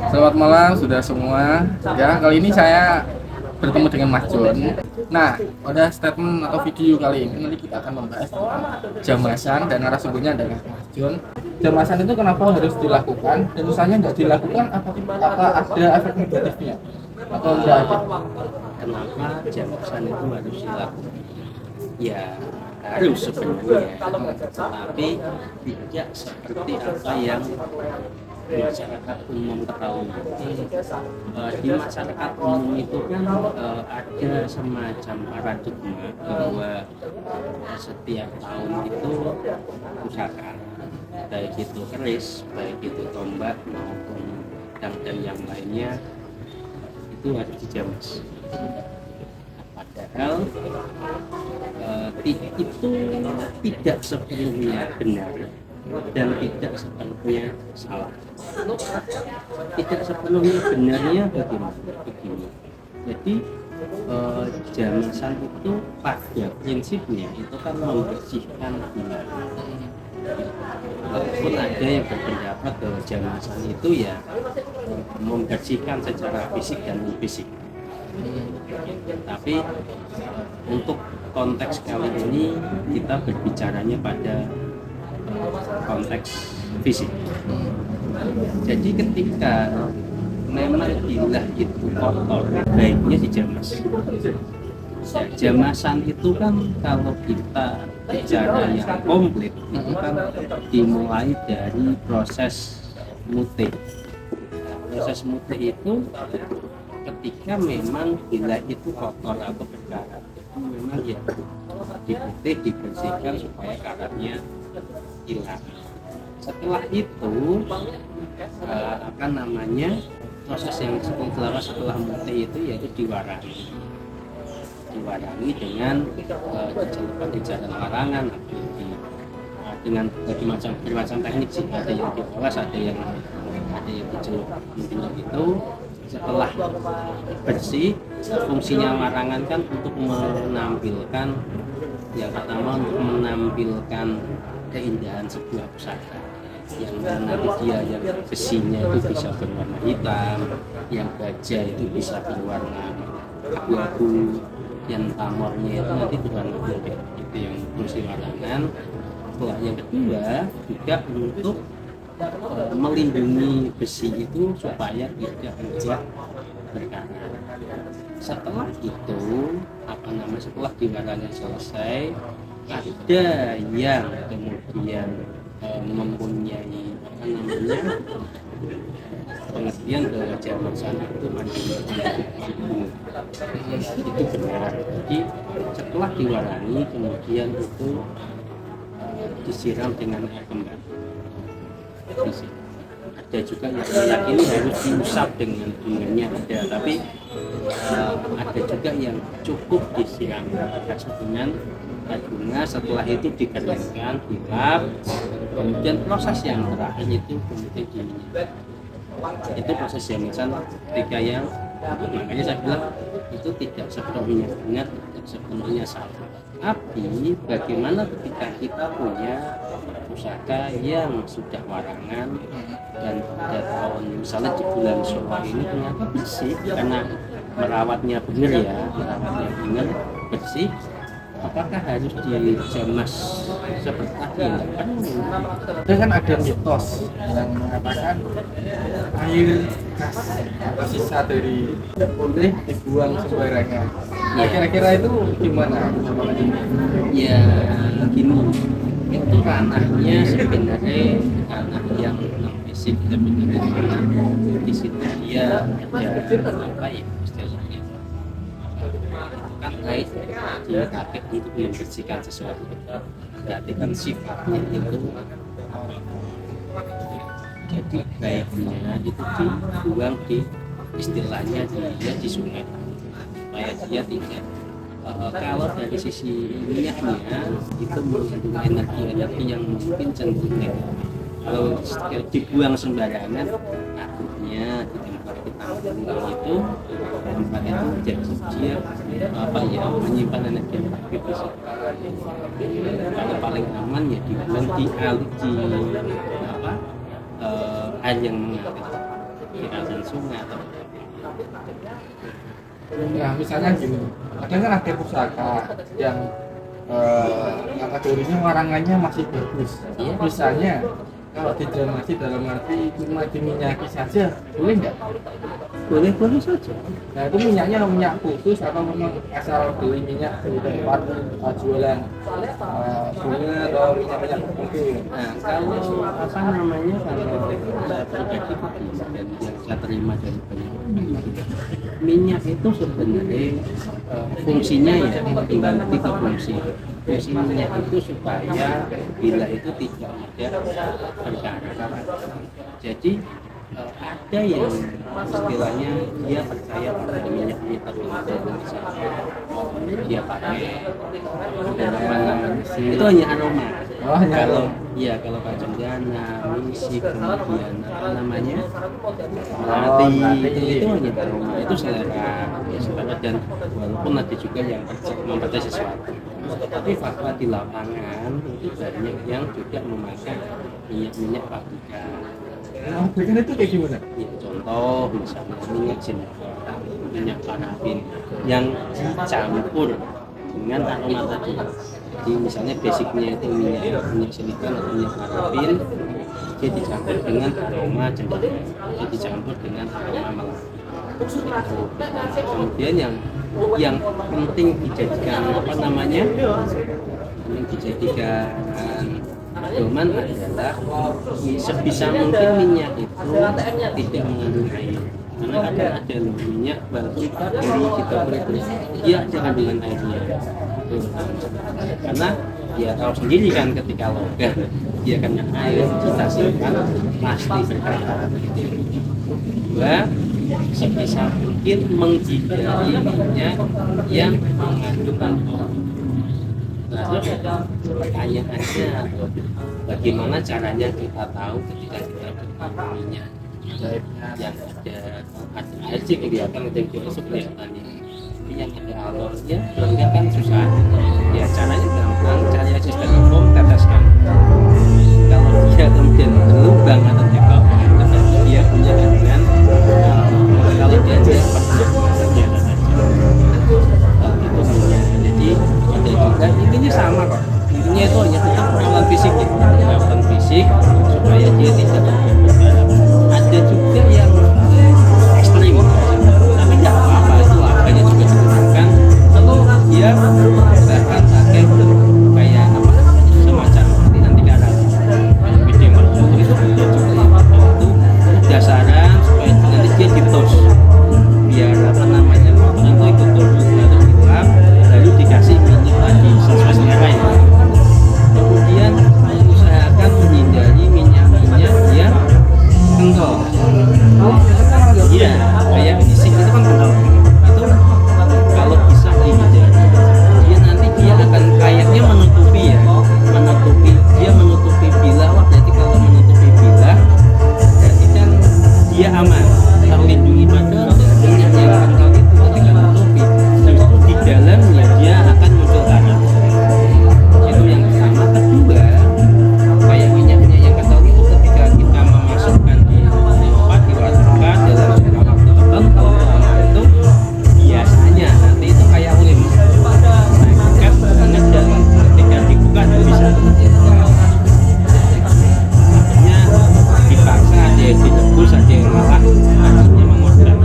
Selamat malam sudah semua. Ya, kali ini saya bertemu dengan Mas Jun. Nah, pada statement atau video kali ini nanti kita akan membahas tentang jamasan dan narasumbernya adalah Mas Jun. Jamasan itu kenapa harus dilakukan dan misalnya nggak dilakukan apa ada efek negatifnya atau enggak ada? Kenapa jamasan itu harus dilakukan? Ya harus sebenarnya, tapi tidak seperti apa yang masyarakat umum ketahui. Di masyarakat umum itu kan ada semacam paradigma bahwa setiap tahun itu pusaka, baik itu keris, baik itu tombak maupun dan yang lainnya itu harus dijamas. Padahal itu tidak sepenuhnya benar dan tidak sepenuhnya salah. Tidak sepenuhnya benarnya begini. Jadi jamasan itu pada prinsipnya itu kan membersihkan gula. Walaupun ada yang berpendapat bahwa jamasan itu ya membersihkan secara fisik dan non fisik. Tapi untuk konteks kali ini kita berbicaranya pada konteks fisik. Jadi ketika memang gila itu kotor, baiknya dijamas. Ya, jamasan itu kan kalau kita bicara yang komplit itu kan dimulai dari proses mutik. Proses mutik itu ketika memang gila itu kotor atau berkarat, itu memang ya diputih, dibersihkan supaya karatnya hilang. Setelah itu proses yang setelah mutih itu yaitu diwarangi dengan dicelupkan di jalan larangan dengan bermacam teknik sih, ada yang dioles, ada yang dicelup itu. Setelah bersih, fungsinya larangan kan untuk menampilkan yang pertama untuk menampilkan keindahan sebuah pusaka yang nanti dia yang besinya itu bisa berwarna hitam, yang baja itu bisa berwarna abu-abu, yang pamornya itu nanti berwarna putih. Itu yang fungsi larangan. Setelah yang kedua juga untuk melindungi besi itu supaya tidak mudah berkarat. Setelah itu setelah diwarnanya selesai, ada yang kemudian mempunyai pengertian bahwa jamasan itu itu benar. Jadi setelah diwarnai kemudian itu disiram dengan air kembang. Ada juga yang meyakini harus diusap dengan bunganya ada, tapi ada juga yang cukup disiram dengan air bunga. Setelah itu dikeringkan, dilap, kemudian proses yang terakhir itu kemudian itu proses jamasan ketika yang makanya saya bilang itu tidak sepenuhnya benar, tidak sepenuhnya salah. Tapi bagaimana ketika kita punya pusaka yang sudah warangan dan pada tahun misalnya di bulan Syawal ini ternyata bersih karena merawatnya benar bersih, apakah harus dijamas seperti ini? Kan ada mitos yang mengatakan air kas atau sisa dari boleh dibuang sembarangan. Nah, kira-kira itu gimana? Ya gini, itu ranahnya sebenarnya ranah yang non fisik, sebenarnya di situ dia ada apa ya istilahnya, kan baik dipakai untuk membersihkan sesuatu, berarti kan sifatnya itu jadi baiknya itu dibuang di istilahnya dia di sungai supaya dia tidak kalau dari sisi minyaknya itu mengandung energi yang mungkin cenderung negatif. Kalau dibuang sembarangan, takutnya di tempat kita buang itu tempat itu jadi dia menyimpan energi negatif di situ. Kalau paling aman ya dibuang di air yang mengalir. aliran sungai atau Ya misalnya gini, kadang kan ada pusaka yang kategorinya warangannya masih bagus. Iya. Misalnya kalau dikremasi dalam arti cuma diminyaki saja, boleh nggak? boleh saja. Nah itu minyaknya minyak khusus atau memang asal beli minyak di tempat jualan bunga atau minyak-minyak tertentu? Nah, kalau apa namanya, kalau saya pribadi dan yang saya terima dari banyak minyak itu sebenarnya fungsinya ya tinggal 3 fungsi. Fungsi minyak itu supaya bila itu tidak mudah berkarat. Jadi ada yang istilahnya dia percaya pada minyak tertentu, misalnya dia pakai itu hanya aroma. Oh, hanya Kalau aroma. ya kalau kacendana, misik, kemudian apa namanya melati. itu hanya aroma, itu selera ya, selera. Dan walaupun ada juga yang mempercayai sesuatu, tapi fakta di lapangan itu banyak yang juga memakai minyak pabrikan. Nah, pabrikan itu kayak gimana? Ya, contoh misalnya minyak jenis minyak parafin yang dicampur dengan aroma tadi. Jadi misalnya basicnya itu minyak silikon atau minyak parafin, dia dicampur dengan aroma cendana, dia dicampur dengan aroma melati. Kemudian yang penting dijadikan apa namanya, yang dijadikan pedoman adalah sebisa mungkin minyak itu tidak mengandung air, karena kadang ada loh minyak batu dari kita beri dia ada kandungan airnya. Karena ya tahu sendiri kan ketika logam dia kena air kita simpan pasti berkarat. Dua, sebisa mungkin menghindari minyak yang mengandung alkohol. Terus pertanyaannya bagaimana caranya kita tahu ketika kita beli minyak yang ada air sih kelihatan, ada yang juga kelihatan yang ada alurnya, enggak kan susah ya. Caranya gampang, cari aja styrofoam, teteskan. Kalau dia kemudian berlubang atau cekok, dia punya kandungan kalau dia biasa saja itu minyak. Jadi ada juga intinya sama kok, intinya itu hanya tetap perawatan fisik ya, perawatan fisik supaya dia tidak berkarat. Ada juga yang ekstrim, tapi tidak apa-apa, itu harganya juga digunakan. Lalu dia bahkan pakai kayak apa semacam seperti anti karat, beda merkuri itu juga itu dasaran supaya nanti dia ditos biar apa namanya kotoran itu ikut turun atau hilang, lalu dikasih minyak tadi sesuai selera ya. Kemudian usahakan menghindari minyak-minyak yang kental. Iya, kayak bisik itu kan kental. Itu kalau bisa dihindari, dia nanti dia akan kayaknya menutupi ya, dia menutupi bilah. Jadi kalau menutupi bilah, berarti kan dia aman, terlindungi pada minyak yang kental itu ketika menutupi. Dan itu di dalamnya dia akan muncul karat. Itu yang pertama. Kedua, kayak minyak-minyak yang kental itu ketika kita memasukkan di waterkan dalam jangka waktu tertentu, itu biasanya nanti itu kayak lem. Nah, banget dan ketika dibuka itu bisa akhirnya dipaksa, ada yang direbus, ada yang malah akhirnya memotong.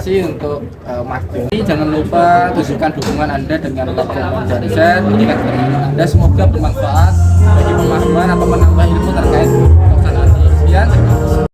kasih untuk Mas Jo. Jangan lupa tunjukkan dukungan Anda dengan like, comment, dan share. Berikan teman Anda, semoga bermanfaat bagi pemahaman atau menambah ilmu terkait pelaksanaan. Sekian, terima kasih.